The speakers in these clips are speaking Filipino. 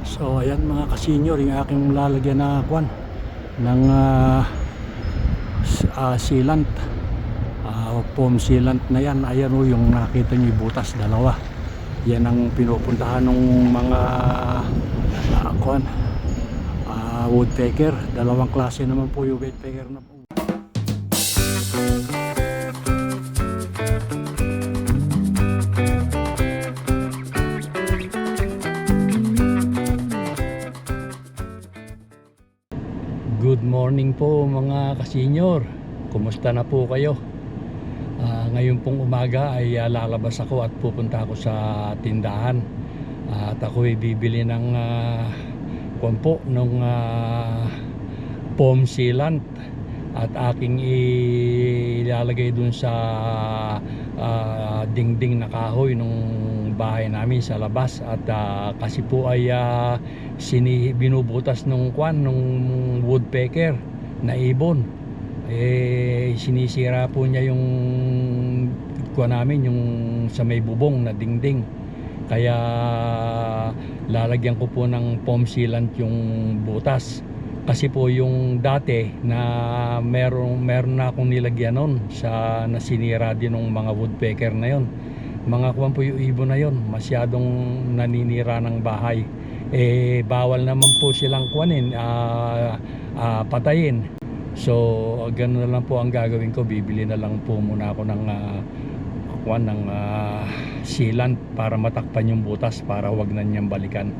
So ayan mga ka-senior, yung aking lalagyan na kwan ng sealant, foam sealant na yan. Ayan o, yung nakita nyo yung butas, dalawa. Yan ang pinupuntahan ng mga kwan, woodpecker. Dalawang klase naman po yung woodpecker na po. Good morning po mga ka-senior. Kumusta na po kayo? Ngayon pong umaga ay lalabas ako at pupunta ako sa tindahan. At ako ay bibili ng kwampo ng foam sealant at aking ilalagay dun sa dingding na kahoy nung bahay namin sa labas. At kasi po ay binubutas nung woodpecker na ibon, sinisira po niya yung namin, yung sa may bubong na dingding. Kaya lalagyan ko po ng foam sealant yung butas. Kasi po yung dati na meron na akong nilagyan nun sa nasinira din ng mga woodpecker na yon. Mga kwan po yung ibon na yon, masyadong naninira ng bahay. Bawal naman po silang kuwanin, patayin. So gano'n na lang po ang gagawin ko. Bibili na lang po muna ako ng sealant para matakpan yung butas, para wag na niyang balikan.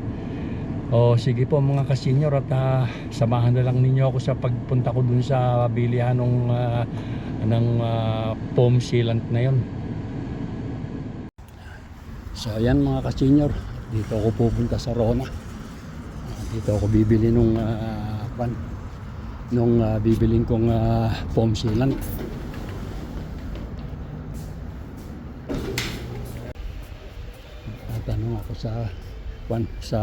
O sige po mga ka-senior, at samahan na lang ninyo ako sa pagpunta ko dun sa bilihan ng foam sealant na yon. So ayan mga ka-senior, dito ako pupunta sa Rona. Dito ako bibili nung bibiling kong foam sealant. Tanong ako sa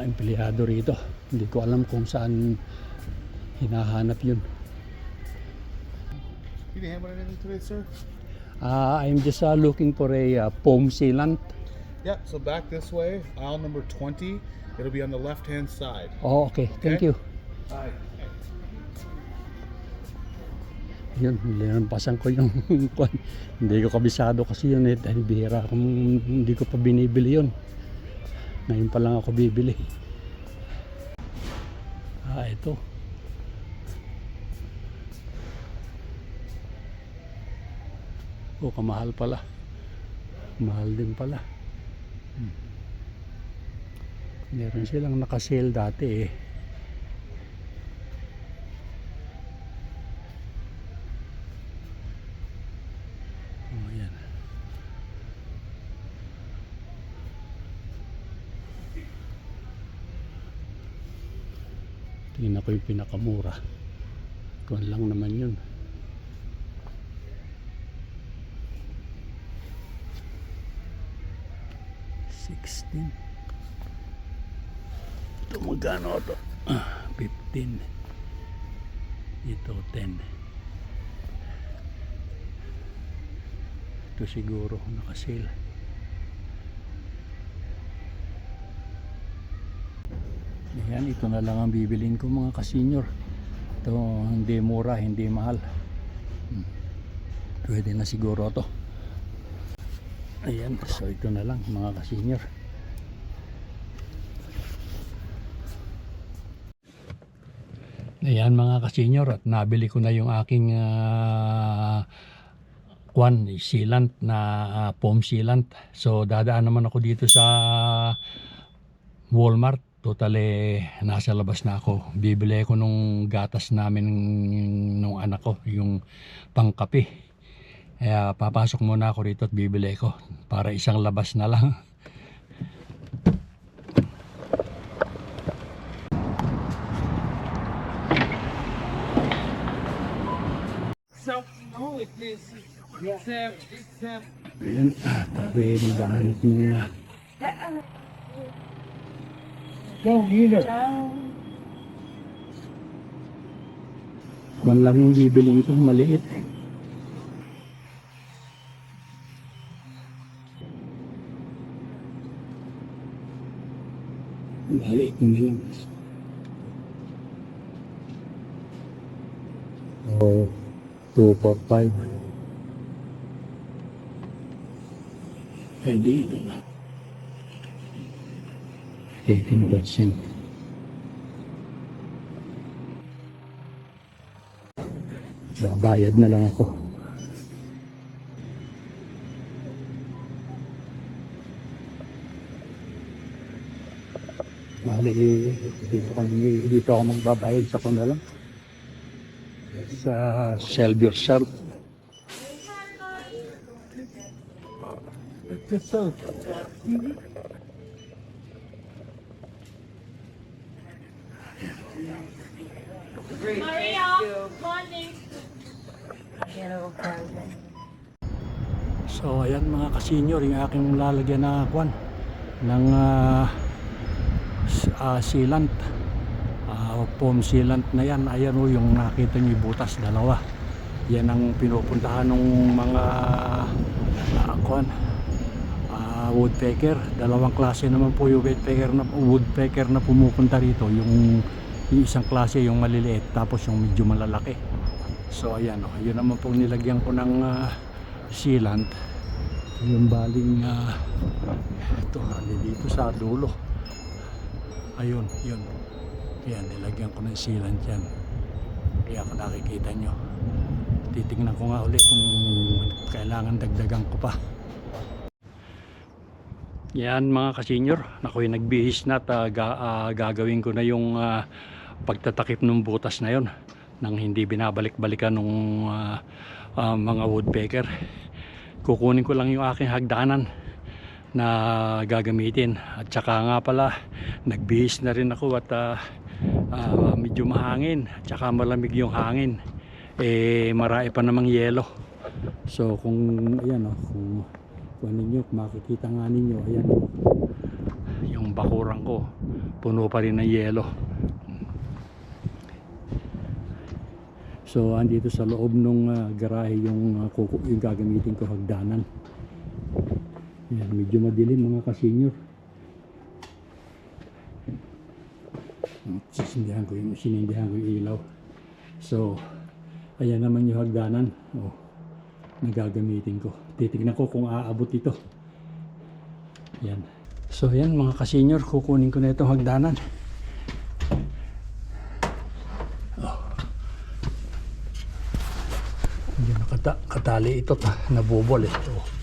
empleyado rito. Hindi ko alam kung saan hinahanap yun. You didn't have anything today, sir? I'm just looking for a foam sealant. Yeah, so back this way, aisle number 20. It'll be on the left-hand side. Oh, okay. Thank you. Hi. Yun, linampasan ko yung hindi ko kabisado kasi yun dahil bihira akong hindi ko pa binibili yun. Ngayon pa lang ako bibili. Ito. Kamahal pala. Mahal din pala. Meron silang naka-sale dati eh. Ayan. Tingnan ko yung pinakamura. Kung lang naman yun. 16. Ito magkano ito? 15. Ito 10. Ito siguro naka-sale. Ayan, ito na lang ang bibilin ko mga ka-senior. Ito hindi mura, hindi mahal. Pwede na siguro ito. Ayan, so ito na lang mga ka-senior. Ayan mga ka-senior, at nabili ko na yung aking sealant na foam sealant. So dadaan naman ako dito sa Walmart. Totally nasa labas na ako. Bibili ko nung gatas namin nung anak ko, yung pangkape. Kaya papasok muna ako rito at bibili ko para isang labas na lang. So, no, it is. Ayan, tabi ni dahil niya. Kung lang yung bibiling ko, maliit. Balik ko na lang. Oh, 245. Pwede ito na. 18%. Babayad na lang ako. Bali, dito ako magbabayad sa kuna lang. Sa Sell Yourself. Maria, morning. So ayan mga kasenyor, yung aking lalagyan na kwan ng sealant, foam sealant na yan. Ayan o yung nakita nyo, butas dalawa. Yan ang pinupuntahan ng mga woodpecker. Dalawang klase naman po yung woodpecker na pumupunta rito. Yung isang klase yung maliliit, tapos yung medyo malalaki. So ayan o, yun naman pong nilagyan ko ng sealant. Yung baling ito, dito sa dulo. Ayun, yun. Yan, nilagyan ko ng sealant yan. Kaya kung nakikita nyo, titignan ko nga ulit kung kailangan dagdagan ko pa. Yan mga kasenyor, ako'y nagbihis na at gagawin ko na yung pagtatakip ng butas na yon nang hindi binabalik-balikan ng mga woodpecker. Kukunin ko lang yung aking hagdanan na gagamitin, at saka nga pala nagbihis na rin ako at medyo mahangin at saka malamig yung hangin, marami pa namang yelo. So kung ayan o, kung ninyo, makikita nga ninyo, ayan o, yung bakuran ko puno pa rin ng yelo. So andito sa loob ng garahe yung gagamitin ko hagdanan. Yan, medyo madilim mga kasenyor. Sinindihan ko yung ilaw. So ayan naman yung hagdanan na gagamitin ko. Titignan ko kung aabot ito. Yan. So ayan mga kasenyor, kukunin ko na itong hagdanan. Hindi nakatali ito, nabubol ito.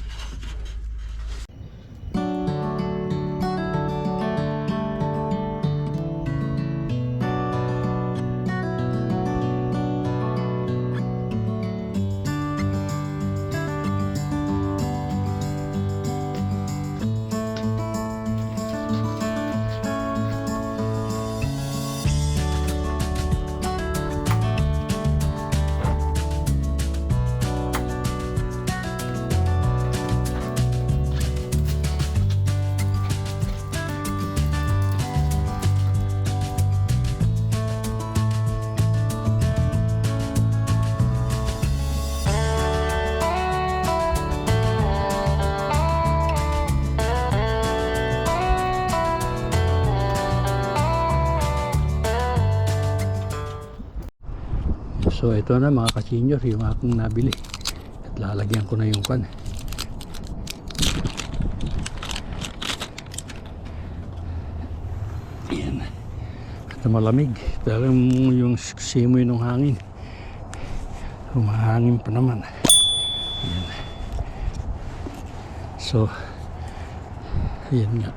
So ito na mga kasenyor, yung aking nabili, at lalagyan ko na yung pan. Ayan, at malamig, talagang yung simoy ng hangin, humahangin pa naman. Ayan. So ayan nga.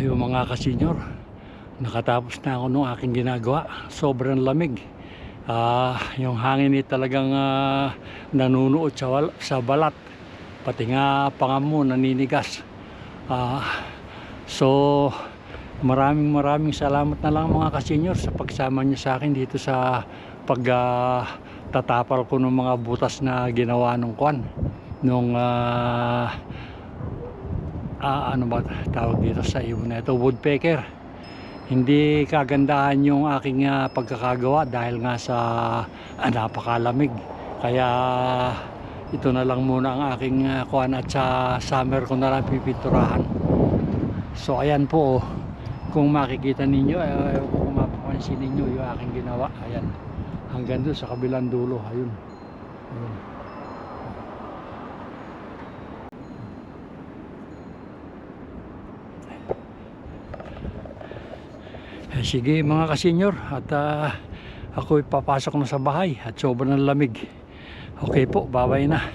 Ayo mga kasenyor, nakatapos na ako nung aking ginagawa. Sobrang lamig. Yung hangin talagang nanunuot sa balat, pati nga panga mo naninigas. So Maraming salamat na lang mga kasenyor sa pagsama niyo sa akin dito sa tatapal ko ng mga butas na ginawa nung kwan. Nung ano ba tawag dito sa ibon na ito, woodpecker. Hindi kagandahan yung aking pagkakagawa dahil nga sa napakalamig. Kaya ito na lang muna ang aking kuan at sa summer ko na lang pipinturahan. So ayan po oh. Kung makikita ninyo, kung mapapansin ninyo yung aking ginawa, ayan, hanggang doon sa kabilang dulo, ayun, ayun. Sige mga kasenyor, at ako'y papasok na sa bahay at sobrang lamig. Okay po, bye bye na.